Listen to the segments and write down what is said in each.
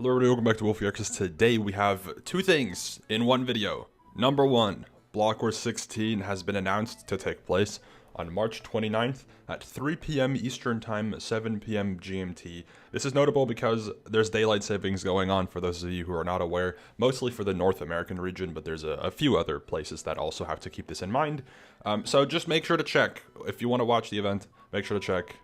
Hello everybody, welcome back to Wolfeei. Today we have two things in one video. Number one, Block Wars 16 has been announced to take place on March 29th at 3 p.m. Eastern Time, 7 p.m. GMT. This is notable because there's daylight savings going on for those of you who are not aware, mostly for the North American region, but there's a few other places that also have to keep this in mind. So just make sure to check, if you want to watch the event, make sure to check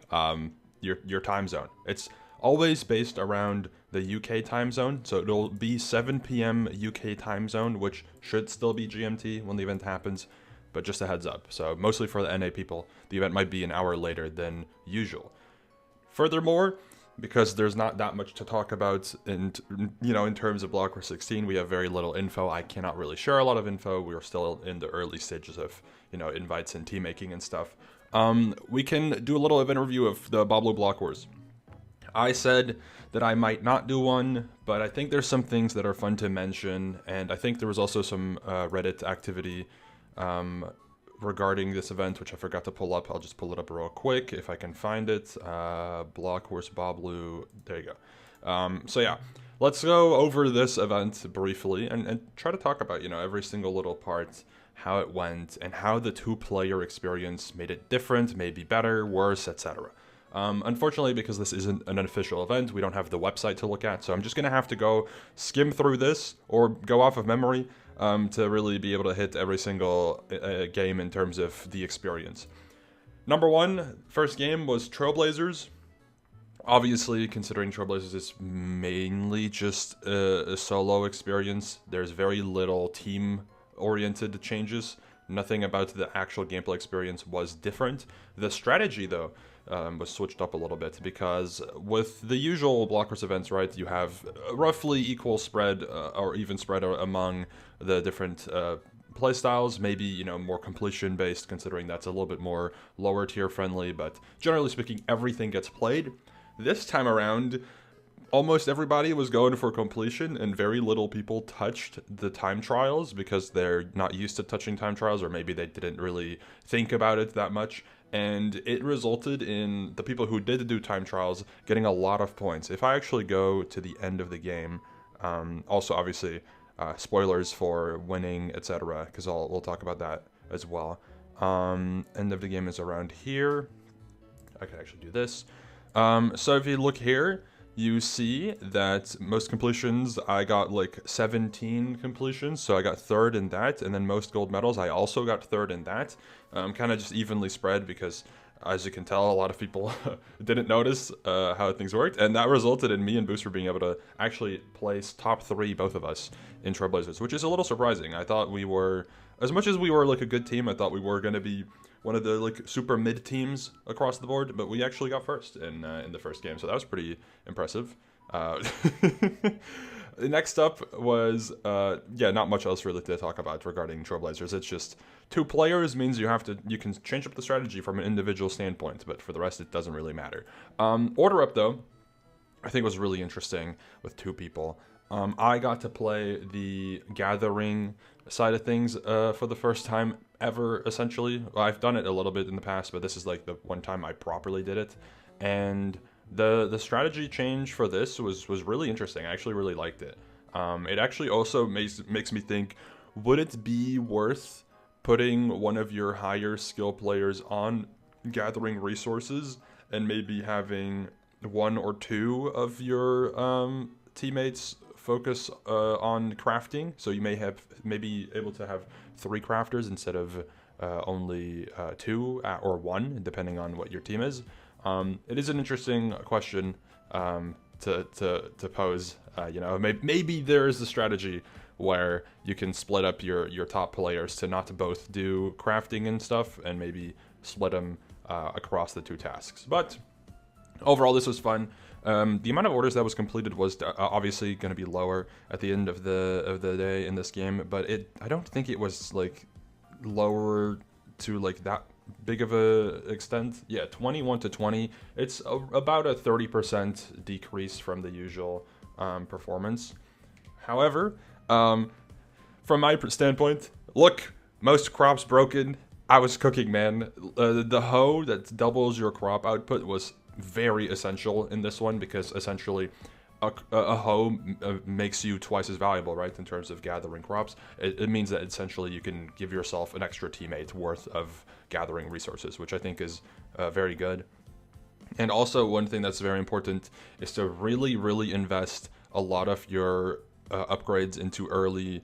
your time zone. It's always based around the UK time zone, so it'll be 7 p.m. UK time zone, which should still be GMT when the event happens, but just a heads up. So mostly for the NA people, the event might be an hour later than usual. Furthermore, because there's not that much to talk about in terms of Block Wars 16, we have very little info. I cannot really share a lot of info. We are still in the early stages of, invites and team making and stuff. We can do a little event review of the Baablu Block Wars. I said that I might not do one, but I think there's some things that are fun to mention, and I think there was also some Reddit activity regarding this event, which I forgot to pull up. I'll just pull it up real quick if I can find it. Block Wars Baablu, there you go. So yeah, let's go over this event briefly and try to talk about, every single little part, how it went, and how the two-player experience made it different, maybe better, worse, etc. Unfortunately, because this isn't an official event, we don't have the website to look at, so I'm just going to have to go skim through this or go off of memory to really be able to hit every single game in terms of the experience. Number one, first game was Trailblazers. Obviously, considering Trailblazers is mainly just a solo experience, there's very little team-oriented changes. Nothing about the actual gameplay experience was different. The strategy, though, was switched up a little bit, because with the usual Block Wars events, right, you have roughly equal spread or even spread among the different playstyles, maybe, more completion based, considering that's a little bit more lower tier friendly, but generally speaking, everything gets played. This time around, almost everybody was going for completion, and very little people touched the time trials because they're not used to touching time trials, or maybe they didn't really think about it that much. And it resulted in the people who did do time trials getting a lot of points. If I actually go to the end of the game, also obviously spoilers for winning, etc., because we'll talk about that as well. End of the game is around here. I can actually do this. So if you look here, you see that most completions, I got like 17 completions, so I got third in that, and then most gold medals, I also got third in that. Kind of just evenly spread, because as you can tell, a lot of people didn't notice how things worked, and that resulted in me and Booster being able to actually place top 3, both of us, in Trailblazers, which is a little surprising. I thought we were, as much as we were like a good team, I thought we were going to be one of the like super mid teams across the board, but we actually got first in the first game, so that was pretty impressive. Next up was not much else really to talk about regarding Trailblazers. It's just 2 players means you can change up the strategy from an individual standpoint, but for the rest it doesn't really matter. Order up though, I think was really interesting with 2 people. I got to play the gathering side of things for the first time ever, essentially. Well, I've done it a little bit in the past, but this is like the one time I properly did it. And the strategy change for this was really interesting. I actually really liked it. It actually also makes me think, would it be worth putting one of your higher skill players on gathering resources and maybe having 1 or 2 of your teammates focus on crafting, so you may be able to have 3 crafters instead of only 2 or 1, depending on what your team is. It is an interesting question to pose. Maybe there is a strategy where you can split up your top players to not both do crafting and stuff, and maybe split them across the 2 tasks. But overall, this was fun. The amount of orders that was completed was obviously going to be lower at the end of the day in this game, but I don't think it was like lower to like that big of a extent. Yeah, 21 to 20. It's about a 30% decrease from the usual performance. However, from my standpoint, look, most crops broken. I was cooking, man. The hoe that doubles your crop output was very essential in this one, because essentially a hoe makes you twice as valuable, right, in terms of gathering crops. It means that essentially you can give yourself an extra teammate worth of gathering resources, which I think is very good. And also, one thing that's very important is to really invest a lot of your upgrades into early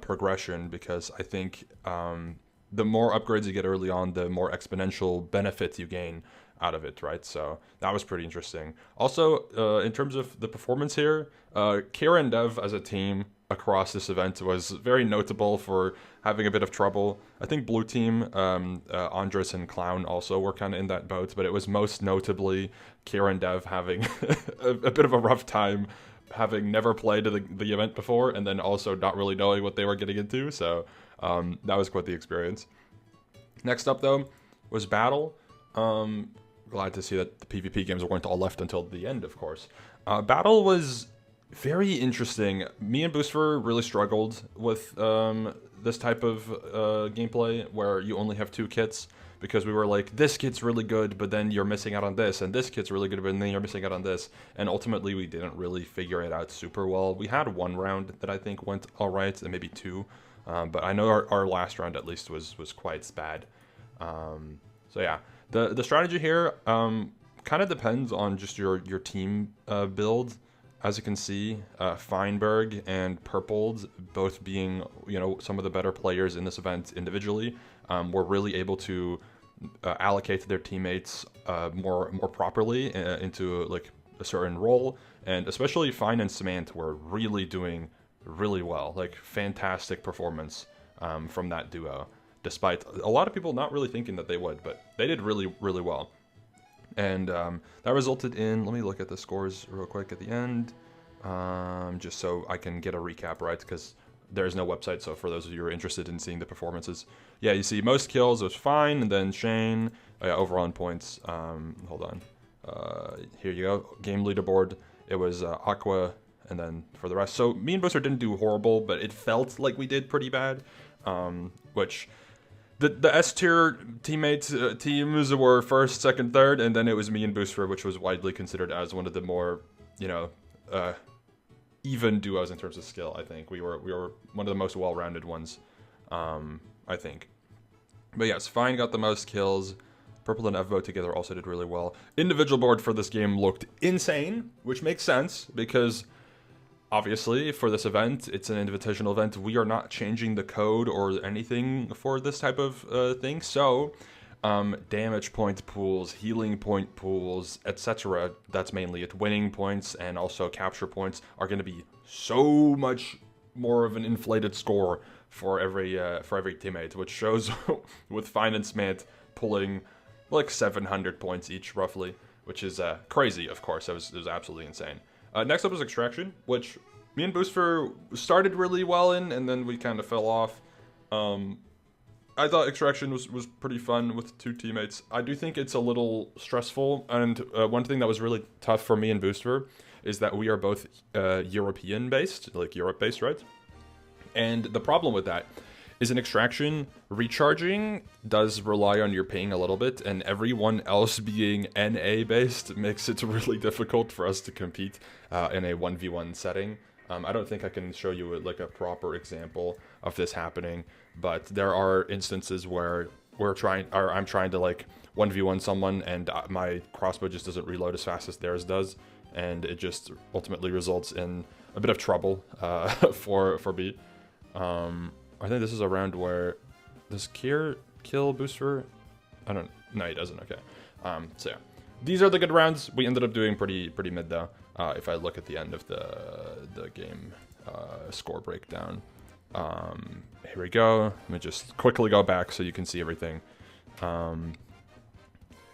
progression, because I think the more upgrades you get early on, the more exponential benefits you gain out of it, right? So that was pretty interesting. Also, in terms of the performance here, Kira and Dev as a team across this event was very notable for having a bit of trouble. I think blue team, Andres and Clown also were kind of in that boat, but it was most notably Kira and Dev having a bit of a rough time, having never played the event before, and then also not really knowing what they were getting into. So that was quite the experience. Next up, though, was Battle. Glad to see that the PvP games weren't all left until the end, of course. Battle was very interesting. Me and Booster really struggled with this type of gameplay where you only have 2 kits, because we were like, this kit's really good, but then you're missing out on this, and this kit's really good, but then you're missing out on this. And ultimately, we didn't really figure it out super well. We had 1 round that I think went all right, and maybe 2. But I know our last round at least was quite bad. So yeah, the strategy here kind of depends on just your team build. As you can see, Feinberg and Purpled, both being some of the better players in this event individually, were really able to allocate their teammates more properly into like a certain role, and especially Fine and Samant were really doing really well, like fantastic performance from that duo, despite a lot of people not really thinking that they would, but they did really well. And that resulted in, let me look at the scores real quick at the end, just so I can get a recap, right, because there's no website, so for those of you who are interested in seeing the performances, yeah, you see most kills was Fine, and then Shane, overall in points, hold on, here you go, game leaderboard, it was Aqua, and then for the rest, so me and Booster didn't do horrible, but it felt like we did pretty bad, which... The S-tier teammates teams were first, second, third, and then it was me and Booster, which was widely considered as one of the more, even duos in terms of skill. I think we were one of the most well-rounded ones, I think. But yes, Fine got the most kills. Purple and Evo together also did really well. Individual board for this game looked insane, which makes sense because... obviously, for this event, it's an invitational event. We are not changing the code or anything for this type of thing. So, damage point pools, healing point pools, etc. That's mainly it. Winning points and also capture points are going to be so much more of an inflated score for every teammate, which shows with Fine and Smith pulling like 700 points each, roughly, which is crazy. Of course, it was absolutely insane. Next up was Extraction, which me and Booster started really well in, and then we kind of fell off. I thought Extraction was pretty fun with 2 teammates. I do think it's a little stressful, and one thing that was really tough for me and Booster is that we are both European-based, like Europe-based, right? And the problem with that is in Extraction, recharging does rely on your ping a little bit, and everyone else being NA-based makes it really difficult for us to compete in a 1v1 setting. I don't think I can show you like a proper example of this happening, but there are instances where I'm trying to like 1v1 someone, and my crossbow just doesn't reload as fast as theirs does, and it just ultimately results in a bit of trouble for me. I think this is a round where does Kier kill Booster? No, he doesn't. Okay. So yeah, these are the good rounds. We ended up doing pretty mid though. If I look at the end of the game score breakdown, here we go. Let me just quickly go back so you can see everything.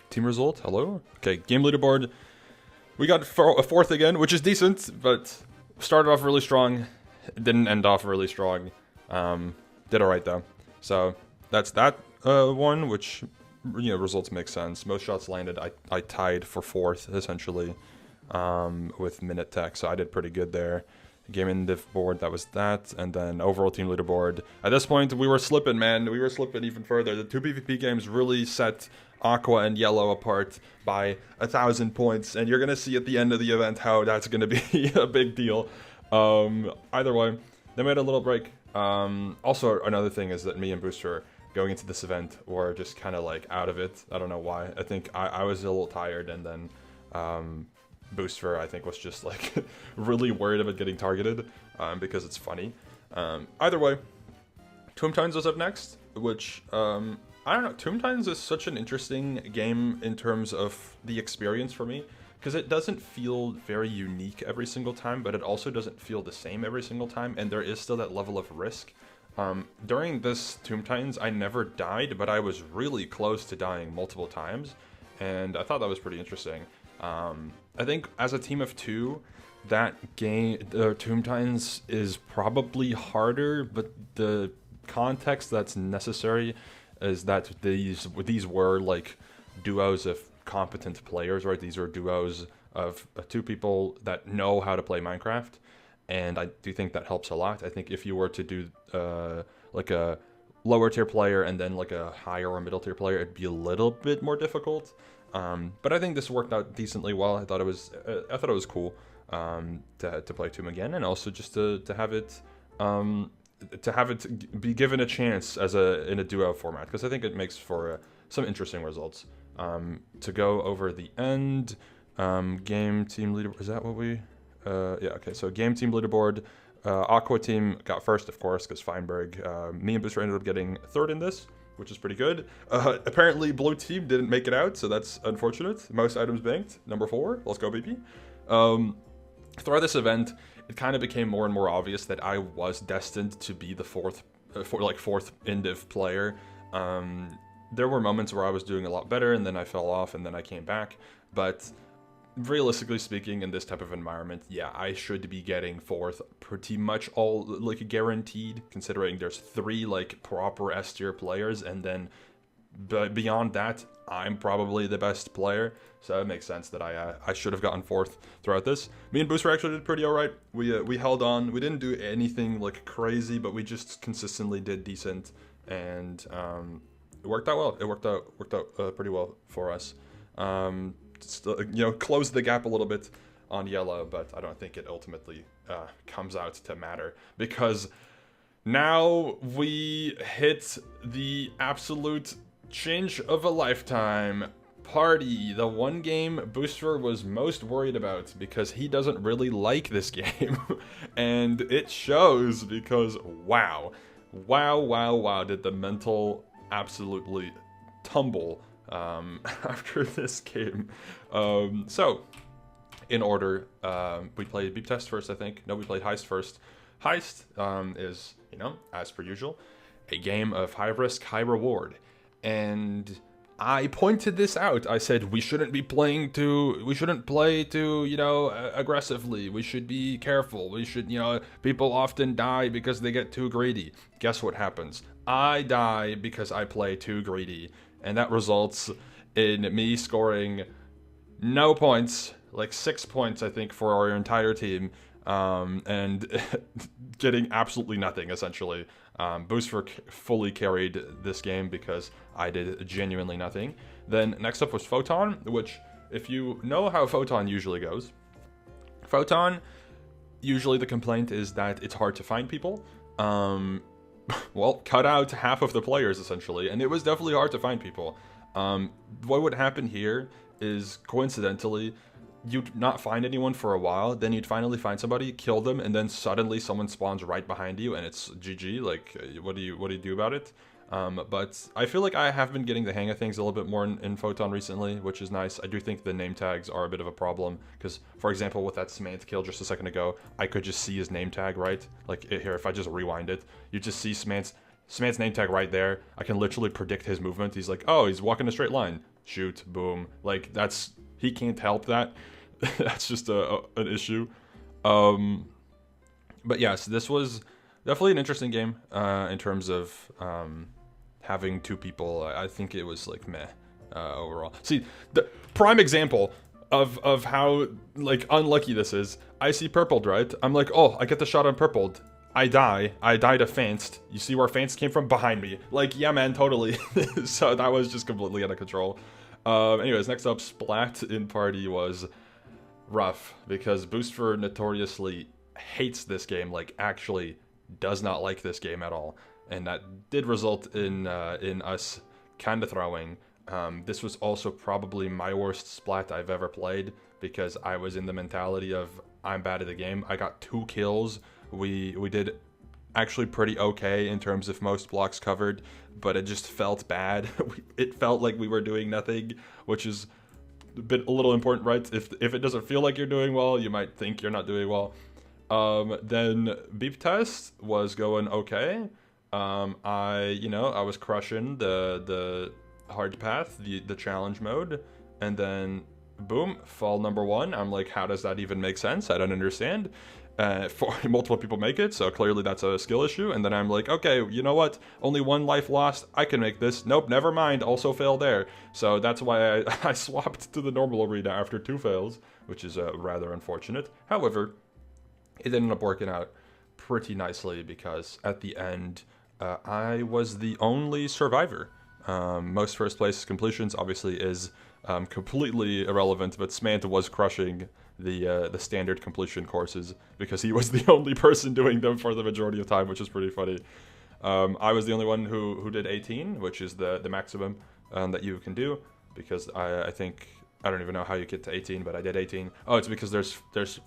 Team result. Hello. Okay. Game leaderboard. We got a 4th again, which is decent, but started off really strong. Didn't end off really strong. Did alright though. So that's that one, which results make sense. Most shots landed. I tied for 4th essentially with minute tech, so I did pretty good there. Game in div board, that was that, and then overall team leaderboard. At this point, we were slipping, man. We were slipping even further. The 2 PvP games really set Aqua and Yellow apart by 1,000 points, and you're gonna see at the end of the event how that's gonna be a big deal. Either way, they made a little break. Also, another thing is that me and Booster going into this event were just kind of like out of it. I don't know why. I think I was a little tired, and then Booster, I think, was just like really worried about getting targeted because it's funny. Either way, Tomb Tines was up next, which I don't know. Tomb Tines is such an interesting game in terms of the experience for me, because it doesn't feel very unique every single time, but it also doesn't feel the same every single time, and there is still that level of risk. During this Tomb Tines, I never died, but I was really close to dying multiple times, and I thought that was pretty interesting. I think as a team of two, that game, Tomb Tines, is probably harder, but the context that's necessary is that these were like duos of competent players, right? These are duos of two people that know how to play Minecraft, and I do think that helps a lot. I think if you were to do like a lower tier player and then like a higher or middle tier player, it'd be a little bit more difficult. But I think this worked out decently well. I thought it was cool to play Tomb again, and also just to have it be given a chance in a duo format, because I think it makes for some interesting results. To go over the end, game team leader, is that what we? Yeah, okay. So game team leaderboard, Aqua team got first, of course, because Feinberg. Me and Booster ended up getting third in this, which is pretty good. Apparently, blue team didn't make it out, so that's unfortunate. Most items banked, number 4. Let's go, BP. Throughout this event, it kind of became more and more obvious that I was destined to be the fourth indiv player. There were moments where I was doing a lot better, and then I fell off, and then I came back. But realistically speaking, in this type of environment, yeah, I should be getting fourth pretty much all, like, guaranteed, considering there's 3, like, proper S tier players, and then beyond that, I'm probably the best player, so it makes sense that I should have gotten fourth throughout this. Me and Booster actually did pretty alright. We held on. We didn't do anything like crazy, but we just consistently did decent, and it worked out well. It worked out pretty well for us. Still, closed the gap a little bit on Yellow, but I don't think it ultimately comes out to matter, because now we hit the absolute change of a lifetime party, the one game Booster was most worried about, because he doesn't really like this game. And it shows, because wow, did the mental absolutely tumble after this game. So in order, we played Beep Test first, I think. No, we played Heist first. Heist is, as per usual, a game of high risk, high reward. And I pointed this out. I said we shouldn't play too, aggressively. We should be careful. We should, people often die because they get too greedy. Guess what happens? I die because I play too greedy. And that results in me scoring no points, like 6 points, I think, for our entire team, and getting absolutely nothing, essentially. Booster fully carried this game because I did genuinely nothing. Then next up was Photon, which, if you know how Photon usually goes, Photon, usually the complaint is that it's hard to find people. Well, cut out half of the players, essentially, and it was definitely hard to find people. What would happen here is, coincidentally, you'd not find anyone for a while, then you'd finally find somebody, kill them, and then suddenly someone spawns right behind you, and it's GG. Like, what do you do about it? But I feel like I have been getting the hang of things a little bit more in Photon recently, which is nice. I do think the name tags are a bit of a problem, because, for example, with that Smant kill just a second ago, I could just see his name tag, right? Like, here, if I just rewind it, you just see Smant's name tag right there. I can literally predict his movement. He's like, oh, he's walking a straight line. Shoot, boom. Like, he can't help that. That's just an issue. But yes, this was definitely an interesting game in terms of having two people. I think it was like meh overall. See, the prime example of how like unlucky this is. I see purpled, right? I'm like, oh, I get the shot on purpled. I die to Fanst. You see where Fanst came from? Behind me. Like, yeah, man, totally. So that was just completely out of control. Anyways, next up, Splat in party was rough, because Booster notoriously hates this game, like, actually does not like this game at all. And that did result in us kind of throwing. This was also probably my worst Splat I've ever played, because I was in the mentality of, I'm bad at the game. I got 2 kills. We did actually pretty okay in terms of most blocks covered, but it just felt bad. It felt like we were doing nothing, which is a little important, right? If it doesn't feel like you're doing well, you might think you're not doing well. Then beep test was going okay. I was crushing the hard path, the challenge mode, and then boom, fall number 1. I'm like, how does that even make sense? I don't understand. For multiple people make it, so clearly that's a skill issue. And then I'm like, okay, you know what? Only 1 life lost. I can make this. Nope, never mind. Also fail there. So that's why I swapped to the normal arena after 2 fails, which is rather unfortunate. However, it ended up working out pretty nicely, because at the end, I was the only survivor. Most first place completions obviously is completely irrelevant, but Smant was crushing the standard completion courses, because he was the only person doing them for the majority of time, which is pretty funny. I was the only one who did 18, which is the maximum that you can do, because I think, I don't even know how you get to 18, but I did 18. Oh, it's because there's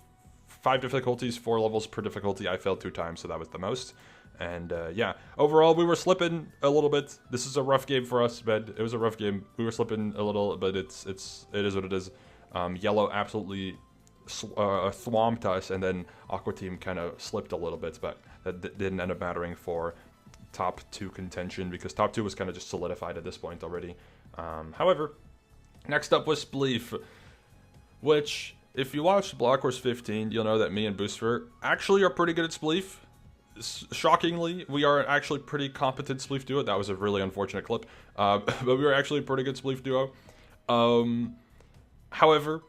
5 difficulties, 4 levels per difficulty. I failed 2 times, so that was the most. And yeah, overall we were slipping a little bit. This is a rough game for us, but it was a rough game. We were slipping a little, but it is what it is. Yellow absolutely swamped us, and then Aqua Team kind of slipped a little bit, but that didn't end up mattering for top 2 contention, because top 2 was kind of just solidified at this point already. However, next up was Spliff, which, if you watched Block Wars 15, you'll know that me and Booster actually are pretty good at Spliff. Shockingly, we are actually pretty competent Spliff duo. That was a really unfortunate clip, but we were actually a pretty good Spliff duo. However,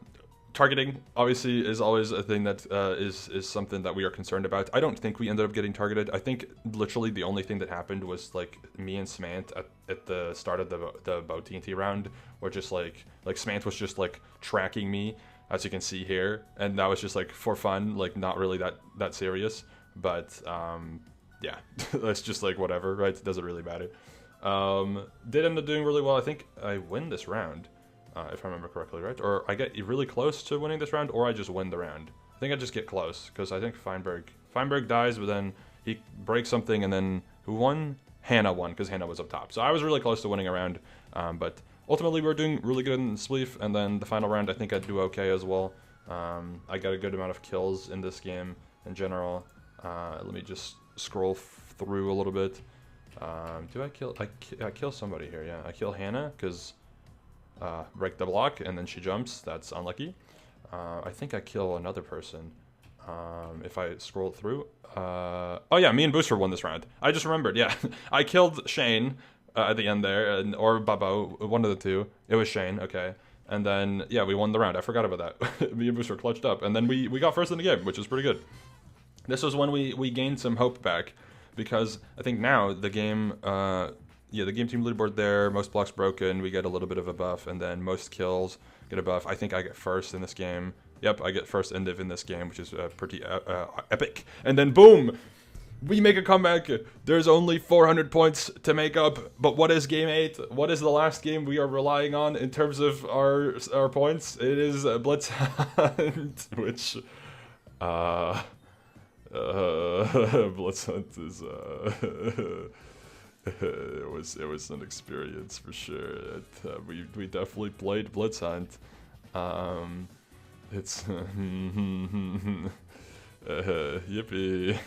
targeting obviously is always a thing that is something that we are concerned about. I don't think we ended up getting targeted. I think literally the only thing that happened was like me and Smant at the start of the bow TNT round, where just like Smant was just like tracking me, as you can see here, and that was just like for fun, like not really that serious. But yeah, that's just like whatever, right? It doesn't really matter. Did end up doing really well. I think I win this round, if I remember correctly, right? Or I get really close to winning this round, or I just win the round. I think I just get close, because I think Feinberg dies, but then he breaks something, and then who won? Hannah won, because Hannah was up top. So I was really close to winning a round, but ultimately we were doing really good in Spliff, and then the final round I think I'd do okay as well. I got a good amount of kills in this game in general. Let me just scroll through a little bit. Do I kill? I kill somebody here. Yeah, I kill Hannah because break the block, and then she jumps. That's unlucky. I think I kill another person. If I scroll through. Oh yeah, me and Booster won this round. I just remembered. Yeah, I killed Shane at the end there, or Babo, one of the two. It was Shane. Okay. And then yeah, we won the round. I forgot about that. Me and Booster clutched up, and then we got first in the game, which is pretty good. This was when we gained some hope back, because I think now the game, the game team leaderboard there, most blocks broken, we get a little bit of a buff, and then most kills get a buff. I think I get first in this game. Yep, I get first indiv in this game, which is pretty epic. And then boom, we make a comeback. There's only 400 points to make up, but what is game 8? What is the last game we are relying on in terms of our points? It is Blitz Hunt, which Blitz Hunt is it was an experience for sure. We definitely played Blitz Hunt. It's yippee.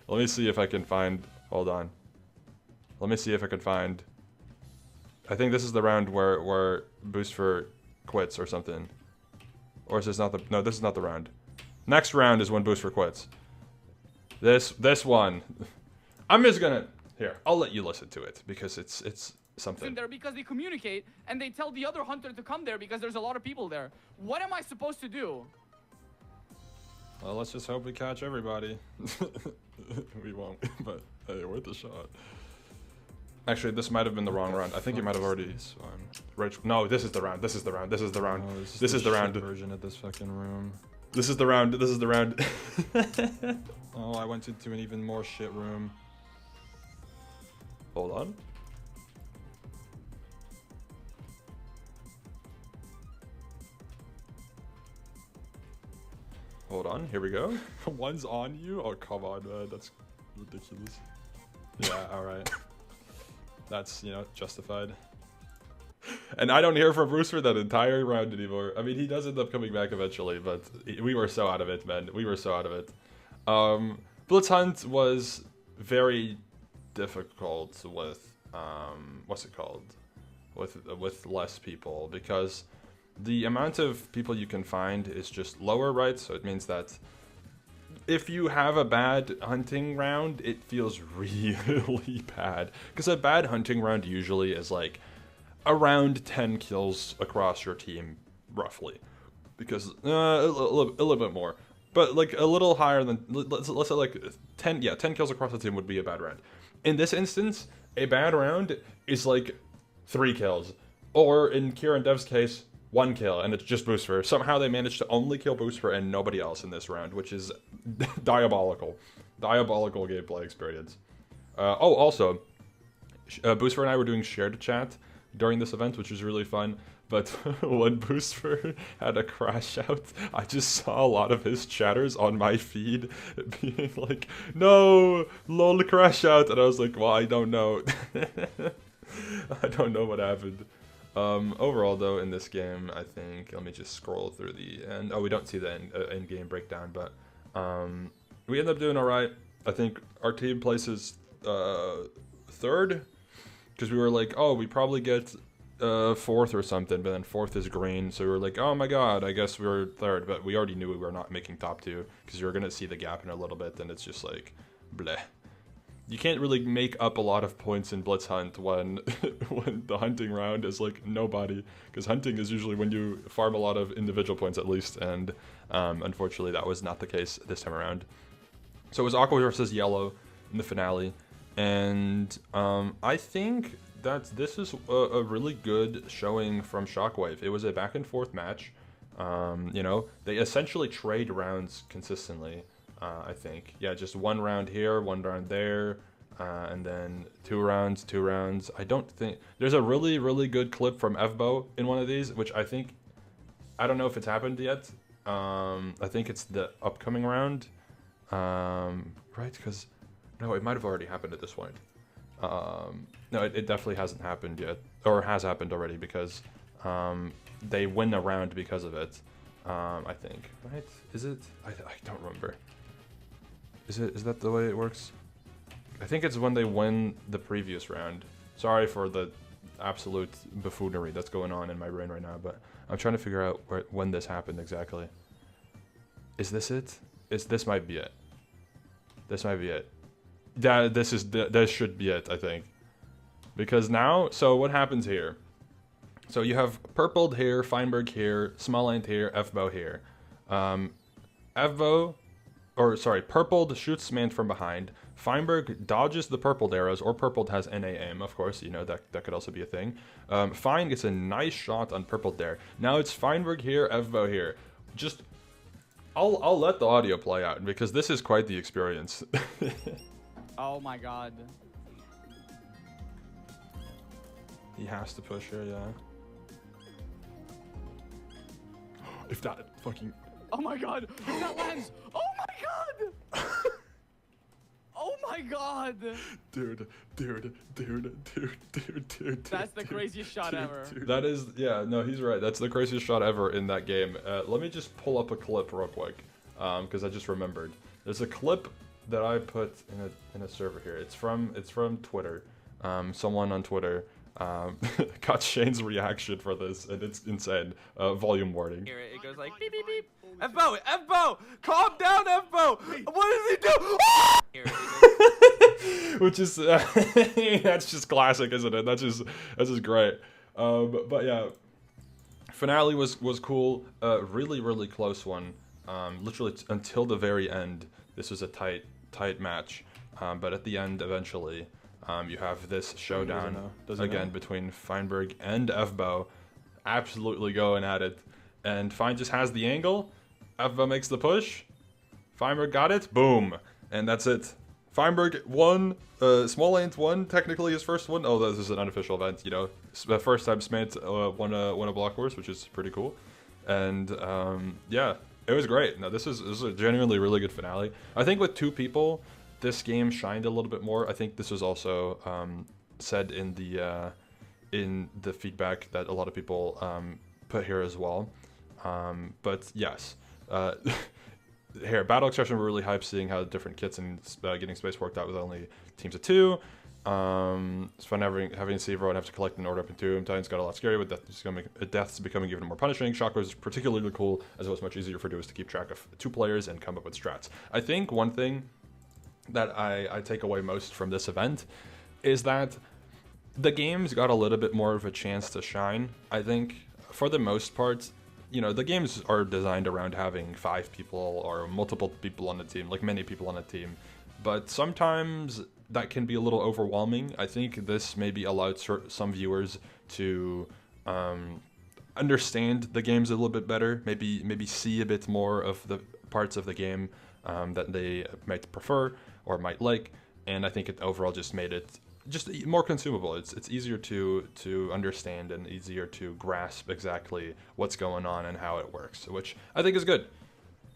Let me see if I can find. Hold on. Let me see if I can find. I think this is the round where Booster quits or something. Or is this not the? No, this is not the round. Next round is when Booster quits. This one. I'm just gonna here. I'll let you listen to it because it's something. There because they communicate and they tell the other hunter to come there because there's a lot of people there. What am I supposed to do? Well, let's just hope we catch everybody. We won't, but hey, worth a shot. Actually, this might have been the wrong round. I think you might have already. Right? No, this is the round. This is the round. This is the round. Oh, this is the round. Version of this fucking room. This is the round. This is the round. Oh, I went into an even more shit room. Hold on. Hold on. Here we go. One's on you. Oh, come on, man. That's ridiculous. Yeah. All right. That's, you know, justified. And I don't hear from Bruce for that entire round anymore. I mean, he does end up coming back eventually, but we were so out of it, man. We were so out of it. Blitz Hunt was very difficult with, what's it called? With less people, because the amount of people you can find is just lower, right? So it means that if you have a bad hunting round, it feels really bad. Because a bad hunting round usually is like around 10 kills across your team, roughly. Because a little bit more, but like a little higher than, let's say like 10 kills across the team would be a bad round. In this instance, a bad round is like 3 kills, or in Kieran Dev's case, 1 kill, and it's just Booster. Somehow they managed to only kill Booster and nobody else in this round, which is diabolical. Diabolical gameplay experience. Oh, also, Booster and I were doing shared chat during this event, which was really fun. But when Booster had a crash out, I just saw a lot of his chatters on my feed being like, "No, lol, crash out," and I was like, "Well, I don't know." I don't know what happened. Overall, though, in this game, I think, let me just scroll through the end. Oh, we don't see the in-game breakdown, but we end up doing all right. I think our team places 3rd, because we were like, oh, we probably get 4th or something, but then 4th is green, so we were like, oh my god, I guess we were 3rd, but we already knew we were not making top 2, because you're going to see the gap in a little bit, and it's just like, bleh. You can't really make up a lot of points in Blitz Hunt when when the hunting round is like nobody, because hunting is usually when you farm a lot of individual points at least, and unfortunately that was not the case this time around. So it was Aqua versus Yellow in the finale, and I think that this is a really good showing from Shockwave. It was a back and forth match. You know, they essentially trade rounds consistently. I think, yeah, just 1 round here, 1 round there, and then 2 rounds. I don't think there's a really good clip from Evbo in one of these, which I think, I don't know if it's happened yet. I think it's the upcoming round, right? Because no, it might have already happened at this point. No, it definitely hasn't happened yet, or has happened already, because they win a round because of it. I think, right? Is it? I don't remember. Is that the way it works? I think it's when they win the previous round. Sorry for the absolute buffoonery that's going on in my brain right now, but I'm trying to figure out when this happened exactly. Is this it? This might be it. This might be it. Yeah, this should be it, I think. Because now, so what happens here? So you have Purpled here, Feinberg here, Smallland here, Evbo here. Purpled shoots man from behind. Feinberg dodges the purpled arrows, or Purpled has NA aim, of course, you know, that could also be a thing. Fein gets a nice shot on Purpled there. Now it's Feinberg here, Evbo here. Just, I'll let the audio play out, because this is quite the experience. Oh my god. He has to push her, yeah. If that fucking... Oh my god. That lens. Oh my god. Oh my god. Dude. That's the craziest shot ever. That is, yeah, no, he's right. That's the craziest shot ever in that game. Let me just pull up a clip real quick, because I just remembered. There's a clip that I put in a server here. It's from Twitter. Someone on Twitter got Shane's reaction for this, and it's insane. Volume warning. Here it goes like beep beep beep. Evbo, calm down, Evbo. What does he do? Here it goes. Which is that's just classic, isn't it? That's just great. But yeah, finale was cool. Really close one. Literally until the very end, this was a tight match. But at the end, eventually, you have this showdown again between Feinberg and Fbo, absolutely going at it. And Fein just has the angle. Fbo makes the push. Feinberg got it. Boom. And that's it. Feinberg won. Small Lanes won technically his first one. Oh, this is an unofficial event, you know. The first time Smant won a Block Wars, which is pretty cool. And yeah, it was great. No, this is a genuinely really good finale. I think with 2 people, this game shined a little bit more. I think this was also said in the feedback that a lot of people put here as well. But yes, here Battle Extraction were really hyped, seeing how different kits and getting space worked out with only teams of 2. It's fun having to see everyone have to collect and order up in 2. Titans got a lot scary with deaths becoming even more punishing. Shockwave is particularly cool, as it was much easier for duos to keep track of 2 players and come up with strats. I think one thing that I take away most from this event is that the games got a little bit more of a chance to shine. I think for the most part, you know, the games are designed around having 5 people or multiple people on the team, like many people on a team. But sometimes that can be a little overwhelming. I think this maybe allowed some viewers to understand the games a little bit better, maybe see a bit more of the parts of the game that they might prefer or might like. And I think it overall just made it just more consumable. It's easier to understand and easier to grasp exactly what's going on and how it works, which I think is good.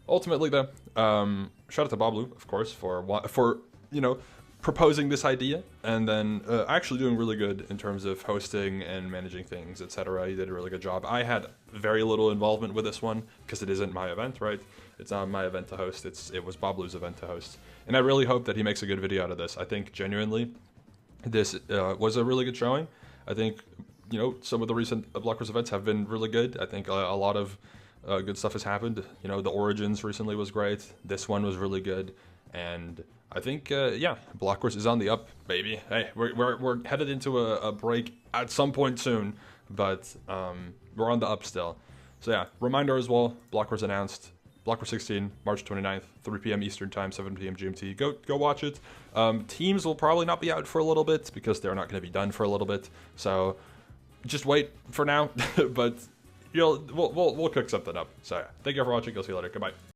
Ultimately, though, shout out to Baablu, of course, for you know, proposing this idea and then actually doing really good in terms of hosting and managing things, etc. He did a really good job. I had very little involvement with this one because it isn't my event, right? It's not my event to host. It was Baablu's event to host, and I really hope that he makes a good video out of this. I think genuinely, this was a really good showing. I think, you know, some of the recent Block Wars events have been really good. I think a lot of good stuff has happened. You know, the Origins recently was great. This one was really good. And I think, yeah, Block Wars is on the up, baby. Hey, we're headed into a break at some point soon, but we're on the up still. So yeah, reminder as well, Block Wars announced. Block Wars 16, March 29th, 3 p.m. Eastern Time, 7 p.m. GMT. Go watch it. Teams will probably not be out for a little bit because they're not going to be done for a little bit. So just wait for now. But we'll cook something up. So yeah, thank you for watching. I'll see you later. Goodbye.